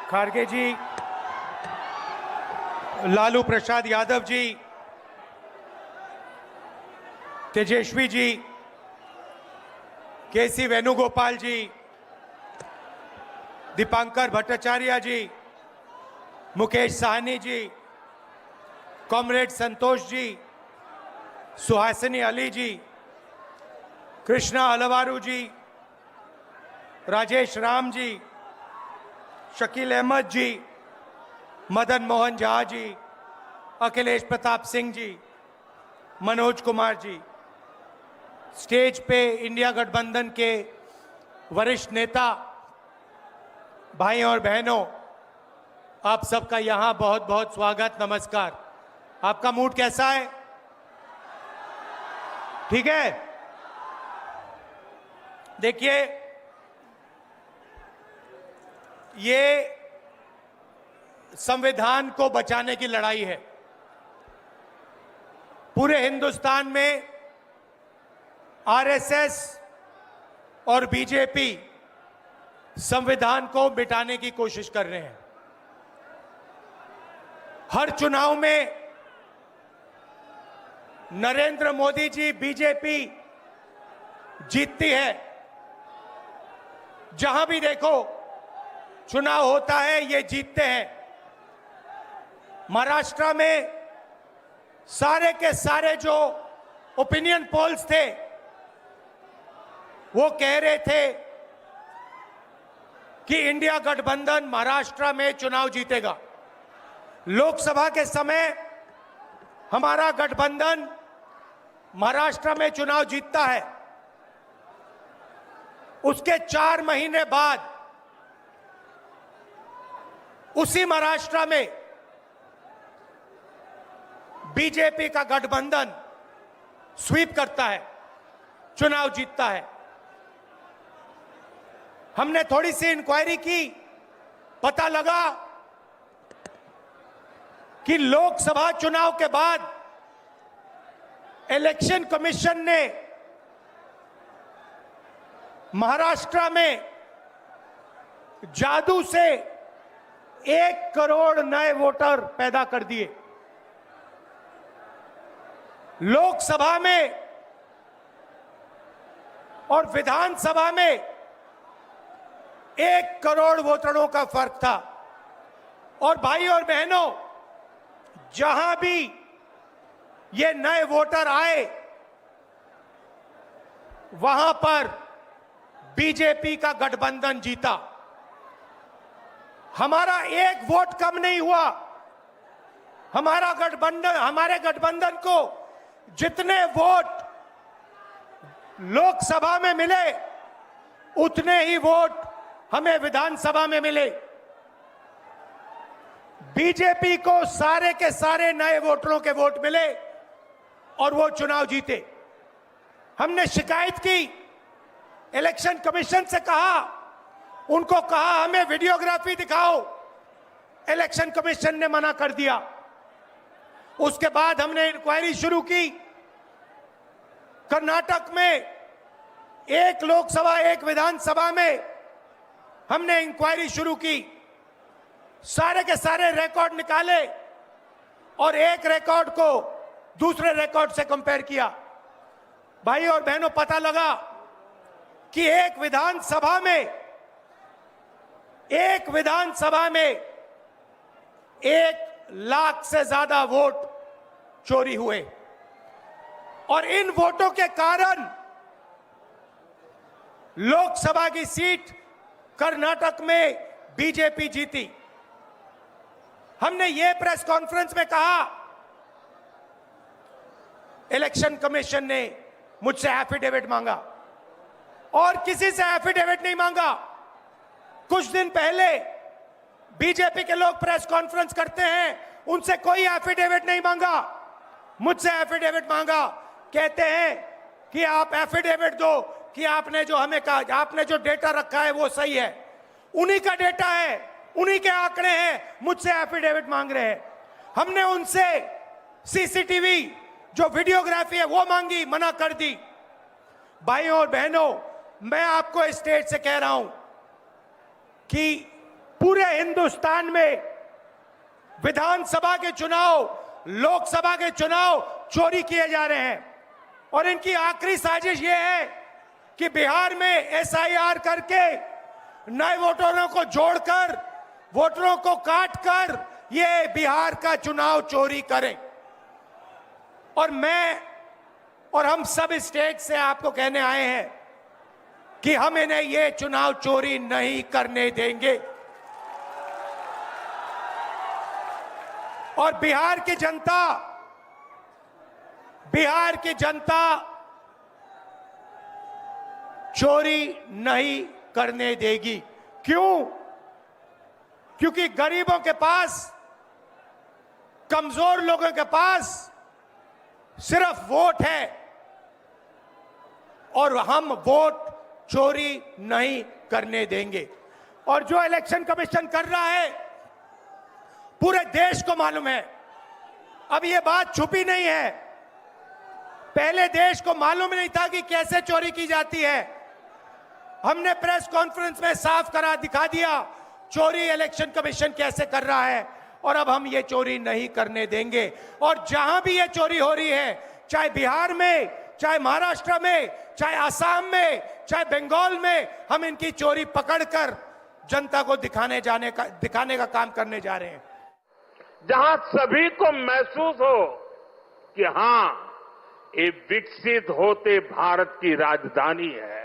खारगे जी, लालू प्रसाद यादव जी, तेजस्वी जी, केसी वेणुगोपाल जी, दीपांकर भट्टाचार्य जी, Mukesh Sahni ji, comrade Santosh ji, Suhasini Ali जी, कृष्णा अलवारू जी, राजेश राम जी, शकील अहमद जी, Madan Mohan Jha ji, Akhilesh Pratap Singh ji, Manoj Kumar ji, stage पे India गठबंधन के वरिष्ठ नेता भाई और बहनों, आप सबका यहां बहुत बहुत स्वागत, नमस्कार। आपका मूड कैसा है? ठीक है। देखिए, ये संविधान को बचाने की लड़ाई है। पूरे हिंदुस्तान में आरएसएस और बीजेपी संविधान को मिटाने की कोशिश कर रहे हैं। हर चुनाव में नरेंद्र मोदी जी, बीजेपी जीतती है। जहां भी देखो चुनाव होता है, ये जीतते हैं। महाराष्ट्र में सारे के सारे जो ओपिनियन पोल्स थे, वो कह रहे थे कि इंडिया गठबंधन महाराष्ट्र में चुनाव जीतेगा। लोकसभा के समय हमारा गठबंधन महाराष्ट्र में चुनाव जीतता है। उसके 4 महीने बाद उसी महाराष्ट्र में बीजेपी का गठबंधन स्वीप करता है, चुनाव जीतता है। हमने थोड़ी सी इंक्वायरी की, पता लगा कि लोकसभा चुनाव के बाद इलेक्शन कमीशन ने महाराष्ट्र में जादू से 1 करोड़ नए वोटर पैदा कर दिए। लोकसभा में और विधानसभा में 1 करोड़ वोटरों का फर्क था। और भाई और बहनों, जहां भी ये नए वोटर आए, वहां पर बीजेपी का गठबंधन जीता। हमारा 1 वोट कम नहीं हुआ। हमारे गठबंधन को जितने वोट लोकसभा में मिले, उतने ही वोट हमें विधानसभा में मिले। बीजेपी को सारे के सारे नए वोटरों के वोट मिले और वो चुनाव जीते। हमने शिकायत की, इलेक्शन कमीशन से कहा, उनको कहा हमें वीडियोग्राफी दिखाओ। इलेक्शन कमीशन ने मना कर दिया। उसके बाद हमने इंक्वायरी शुरू की। कर्नाटक में 1 लोकसभा 1 विधानसभा में हमने इंक्वायरी शुरू की। सारे के सारे रिकॉर्ड निकाले और एक रिकॉर्ड को दूसरे रिकॉर्ड से कंपेयर किया। भाई और बहनों, पता लगा कि एक विधानसभा में 1 लाख से ज्यादा वोट चोरी हुए। और इन वोटों के कारण लोकसभा की सीट कर्नाटक में बीजेपी जीती। हमने ये प्रेस कॉन्फ्रेंस में कहा, इलेक्शन कमीशन ने मुझसे एफिडेविट मांगा और किसी से एफिडेविट नहीं मांगा। कुछ दिन पहले बीजेपी के लोग प्रेस कॉन्फ्रेंस करते हैं, उनसे कोई एफिडेविट नहीं मांगा, मुझसे एफिडेविट मांगा। कहते हैं कि आप एफिडेविट दो कि आपने जो हमें कहा, आपने जो डेटा रखा है वो सही है। उन्हीं का डेटा है, उन्हीं के आंकड़े हैं, मुझसे एफिडेविट मांग रहे हैं। हमने उनसे सीसीटीवी जो वीडियोग्राफी है वो मांगी, मना कर दी। भाइयों और बहनों, मैं आपको इस स्टेज से कह रहा हूं कि पूरे हिंदुस्तान में विधानसभा के चुनाव, लोकसभा के चुनाव चोरी किए जा रहे हैं। और इनकी आखिरी साजिश यह है कि बिहार में एसआईआर करके नए वोटरों को जोड़कर, वोटरों को काटकर ये बिहार का चुनाव चोरी करें। और मैं और हम सब स्टेट से आपको कहने आए हैं कि हम इन्हें ये चुनाव चोरी नहीं करने देंगे। और बिहार की जनता चोरी नहीं करने देगी। क्यों? क्योंकि गरीबों के पास, कमजोर लोगों के पास सिर्फ वोट है और हम वोट चोरी नहीं करने देंगे। और जो इलेक्शन कमीशन कर रहा है पूरे देश को मालूम है। अब ये बात छुपी नहीं है। पहले देश को मालूम नहीं था कि कैसे चोरी की जाती है। हमने प्रेस कॉन्फ्रेंस में साफ करा दिखा दिया चोरी इलेक्शन कमीशन कैसे कर रहा है। और अब हम ये चोरी नहीं करने देंगे। और जहां भी ये चोरी हो रही है, चाहे बिहार में, चाहे महाराष्ट्र में, चाहे असम में, चाहे बंगाल में, हम इनकी चोरी पकड़कर जनता को दिखाने का काम करने जा रहे हैं। जहां सभी को महसूस हो कि हां, ये विकसित होते भारत की राजधानी है,